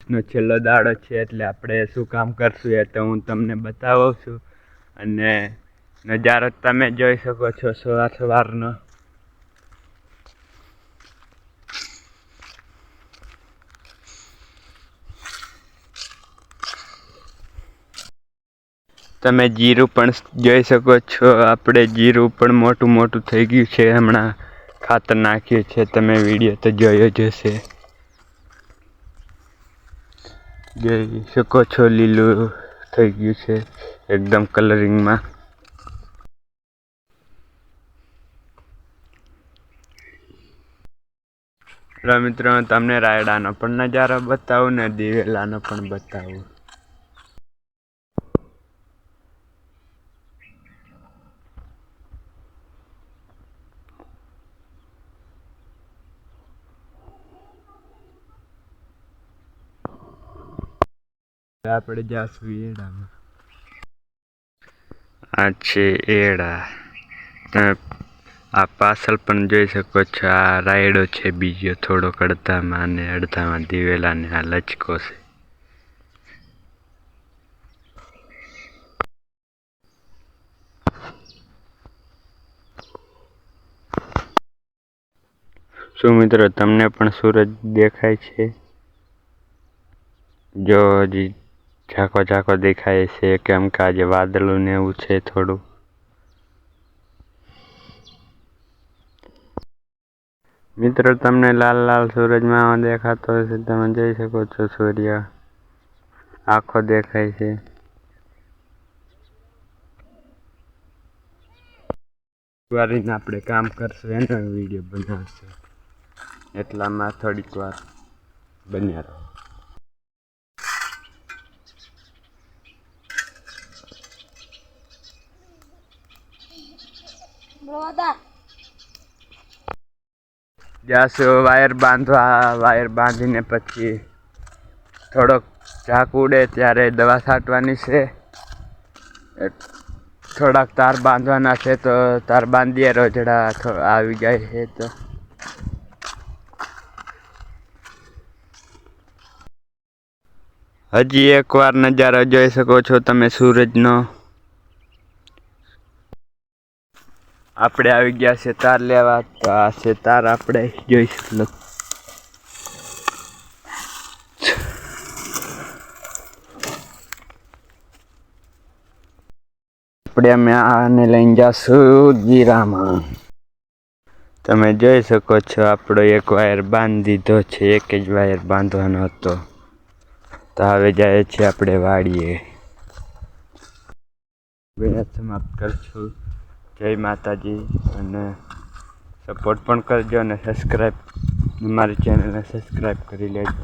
દિવસનો છેલ્લો દાડો છે એટલે આપણે શું કામ કરશું એ તો હું તમને બતાવું છું. અને નજારો તમે જોઈ શકો છો સવારનો. તમે જીરું પણ જોઈ શકો છો. આપણે જીરું પણ મોટું મોટું થઈ ગયું છે. હમણાં ખાતર નાખ્યું છે, તમે વિડીયો તો જોયો જ હશે. જોઈ શકો છો લીલું થઈ ગયું છે એકદમ કલરિંગમાં. મિત્રો તમને રાયડાનો પણ નજારો બતાવું ને દિવેલાનો પણ બતાવું. આપણે જાશું એડામાં. આ છે એડા. આ પાછળ પણ જોઈ શકો છો. આ રાયડો છે બીજો થોડોક અડધામાં, અને અડધામાં દિવેલા ને આ લચકો છે. શું મિત્રો તમને પણ સૂરજ દેખાય છે? જો હજી ઝાંખો ઝાંખો દેખાય છે કેમ કે આજે વાદળું ને એવું છે થોડું. મિત્રો તમને લાલ લાલ સૂરજમાં દેખાતો હશે, તમે જોઈ શકો છો. સૂર્ય આખો દેખાય છે. વારીને આપણે કામ કરશું એનો વિડીયો બનાવશું, એટલામાં થોડીક વાર બન્યા રહો. જાશું વાયર બાંધવા. વાયર બાંધીને પછી થોડોક ઝાક ઉડે ત્યારે દવા છાંટવાની છે. થોડાક તાર બાંધવાના છે તો તાર બાંધીએ. રોજડા આવી જાય છે તો હજી એકવાર નજારો જોઈ શકો છો તમે સૂરજનો. આપણે આવી ગયા છે તાર લેવા. તો આ છે તાર, આપણે જોઈ શકો. આપણે અમે આને લઈને જશું જીરામાં. તમે જોઈ શકો છો આપણો એક વાયર બાંધી દીધો છે. એક જ વાયર બાંધવાનો હતો. તો હવે જાય છે આપણે વાડીએ. સમાપ્ત કરશું. જય માતાજી. અને સપોર્ટ પણ કરજો અને સબસ્ક્રાઈબ, અમારી ચેનલને સબસ્ક્રાઈબ કરી લેજો.